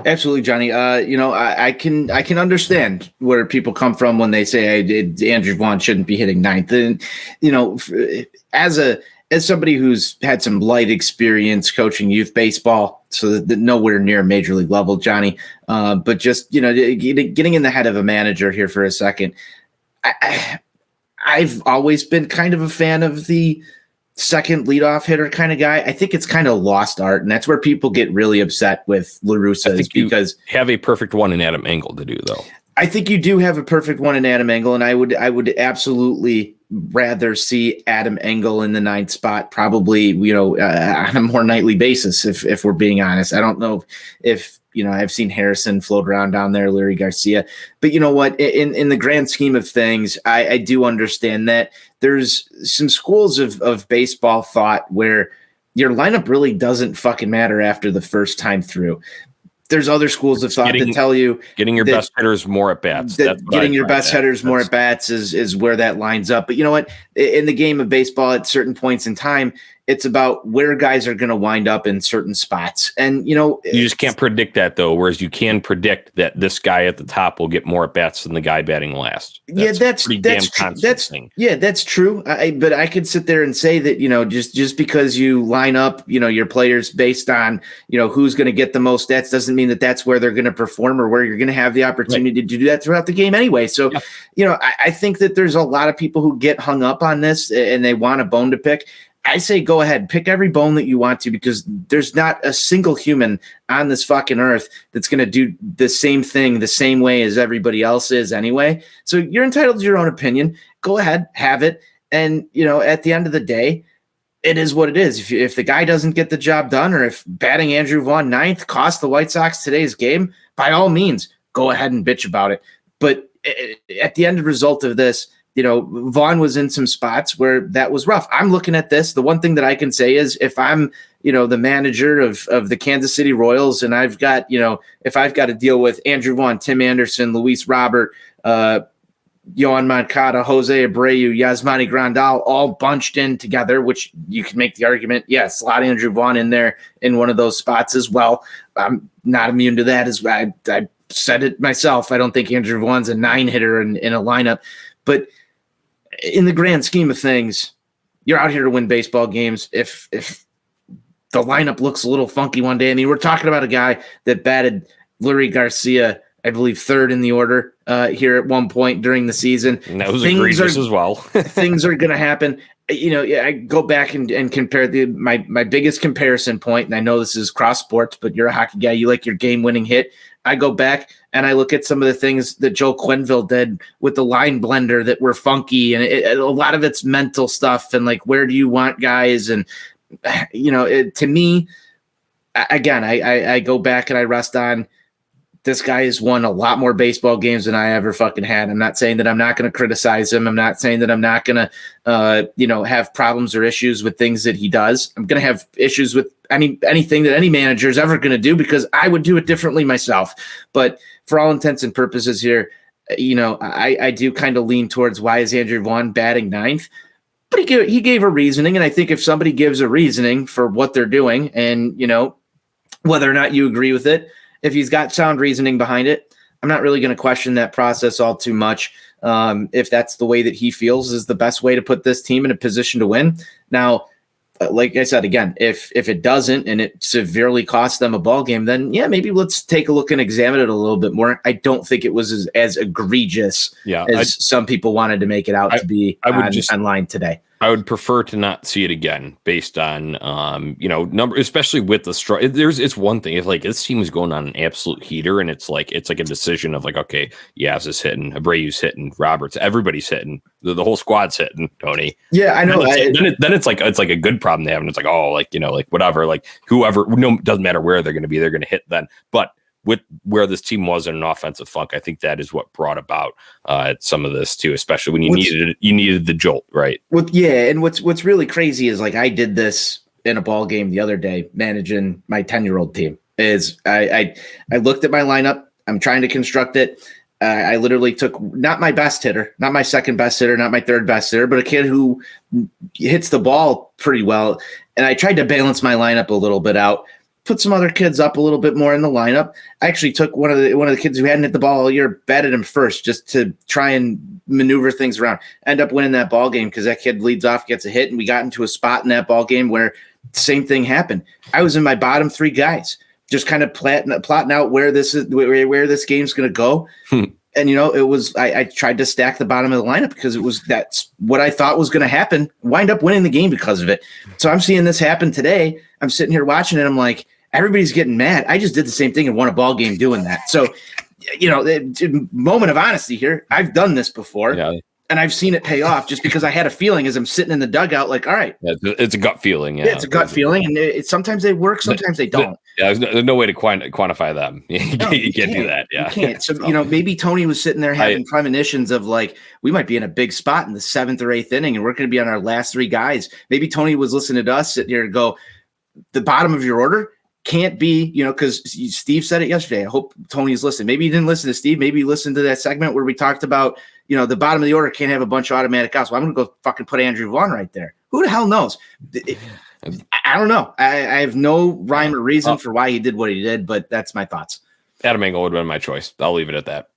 Absolutely, Johnny. I can understand where people come from when they say Andrew Vaughn shouldn't be hitting ninth. And as somebody who's had some light experience coaching youth baseball, so that nowhere near major league level, Johnny. But just getting in the head of a manager here for a second. I've always been kind of a fan of the second leadoff hitter kind of guy. I think it's kind of lost art, and that's where people get really upset with La Russa, is because you have a perfect one in Adam Engel to do, though. I think you do have a perfect one in Adam Engel, and I would absolutely rather see Adam Engel in the ninth spot, probably, on a more nightly basis, if we're being honest. I don't know if I've seen Harrison float around down there, Larry Garcia, but you know what? In the grand scheme of things, I do understand that there's some schools of baseball thought where your lineup really doesn't fucking matter after the first time through. There's other schools of thought that tell you getting your best hitters more at bats. Getting your best hitters more at bats is where that lines up. But you know what? In the game of baseball, at certain points in time, it's about where guys are going to wind up in certain spots. And, you just can't predict that, though, whereas you can predict that this guy at the top will get more at bats than the guy batting last. That's true. But I could sit there and say that, just because you line up, your players based on, who's going to get the most stats doesn't mean that that's where they're going to perform or where you're going to have the opportunity to do that throughout the game anyway. So, I think that there's a lot of people who get hung up on this and they want a bone to pick. I say go ahead, pick every bone that you want to, because there's not a single human on this fucking earth that's going to do the same thing the same way as everybody else is anyway. So you're entitled to your own opinion. Go ahead, have it. And, at the end of the day, it is what it is. If the guy doesn't get the job done, or if batting Andrew Vaughn ninth cost the White Sox today's game, by all means, go ahead and bitch about it. But at the end result of this, Vaughn was in some spots where that was rough. I'm looking at this. The one thing that I can say is if I'm, the manager of the Kansas City Royals, and I've got, if I've got to deal with Andrew Vaughn, Tim Anderson, Luis Robert, Yohan Moncada, Jose Abreu, Yasmani Grandal, all bunched in together, which you can make the argument, slot Andrew Vaughn in there in one of those spots as well. I'm not immune to that, as I said it myself. I don't think Andrew Vaughn's a 9-hitter in a lineup, but in the grand scheme of things, you're out here to win baseball games. If the lineup looks a little funky one day, I mean, we're talking about a guy that batted Larry Garcia, I believe, third in the order here at one point during the season. And that was egregious as well. Things are going to happen. I go back and compare my biggest comparison point, and I know this is cross sports, but you're a hockey guy. You like your game-winning hit. I go back and I look at some of the things that Joe Quenneville did with the line blender that were funky, and a lot of it's mental stuff and like, where do you want guys? And, to me, again, I go back and I rest on, this guy has won a lot more baseball games than I ever fucking had. I'm not saying that I'm not going to criticize him. I'm not saying that I'm not going to, have problems or issues with things that he does. I'm going to have issues with anything that any manager is ever going to do, because I would do it differently myself. But for all intents and purposes here, I do kind of lean towards, why is Andrew Vaughn batting ninth? But he gave a reasoning. And I think if somebody gives a reasoning for what they're doing, and, whether or not you agree with it, if he's got sound reasoning behind it, I'm not really going to question that process all too much. If that's the way that he feels is the best way to put this team in a position to win. Now, like I said, again, if it doesn't and it severely costs them a ball game, then maybe let's take a look and examine it a little bit more. I don't think it was as egregious as some people wanted to make it out to be online today. I would prefer to not see it again, based on number, especially with the strike. It's one thing if like this team is going on an absolute heater, and it's like a decision of like, okay, Yaz is hitting, Abreu's hitting, Roberts, everybody's hitting, the whole squad's hitting, Tony. Yeah, I know. Then it's like a good problem to have, and it's like, oh, like like whatever, like whoever, doesn't matter where they're going to be, they're going to hit then. But with where this team was in an offensive funk, I think that is what brought about some of this too, especially when you needed the jolt, right? And what's really crazy is, like, I did this in a ball game the other day, managing my 10-year-old team. Is I looked at my lineup, I'm trying to construct it. I literally took not my best hitter, not my second best hitter, not my third best hitter, but a kid who hits the ball pretty well, and I tried to balance my lineup a little bit out. put some other kids up a little bit more in the lineup. I actually took one of the kids who hadn't hit the ball all year, batted him first just to try and maneuver things around. End up winning that ball game because that kid leads off, gets a hit, and we got into a spot in that ball game where the same thing happened. I was in my bottom 3 guys, just kind of plotting out where this game's going to go. And, it was, I tried to stack the bottom of the lineup because that's what I thought was going to happen. Wind up winning the game because of it. So I'm seeing this happen today. I'm sitting here watching it. I'm like, everybody's getting mad. I just did the same thing and won a ball game doing that. So, moment of honesty here. I've done this before. Yeah. And I've seen it pay off just because I had a feeling as I'm sitting in the dugout, like, all right. Yeah, it's a gut feeling. Yeah, it's a gut feeling. And sometimes they work, sometimes they don't. Yeah, there's no way to quantify them. You can't do that. Yeah. You can't. So, maybe Tony was sitting there having premonitions of like, we might be in a big spot in the 7th or 8th inning and we're going to be on our last 3 guys. Maybe Tony was listening to us sitting here and go, the bottom of your order can't be, because Steve said it yesterday. I hope Tony's listening. Maybe he didn't listen to Steve. Maybe he listened to that segment where we talked about, the bottom of the order can't have a bunch of automatic outs. Well, I'm going to go fucking put Andrew Vaughn right there. Who the hell knows? I don't know. I have no rhyme or reason for why he did what he did, but that's my thoughts. Adam Engel would have been my choice. I'll leave it at that.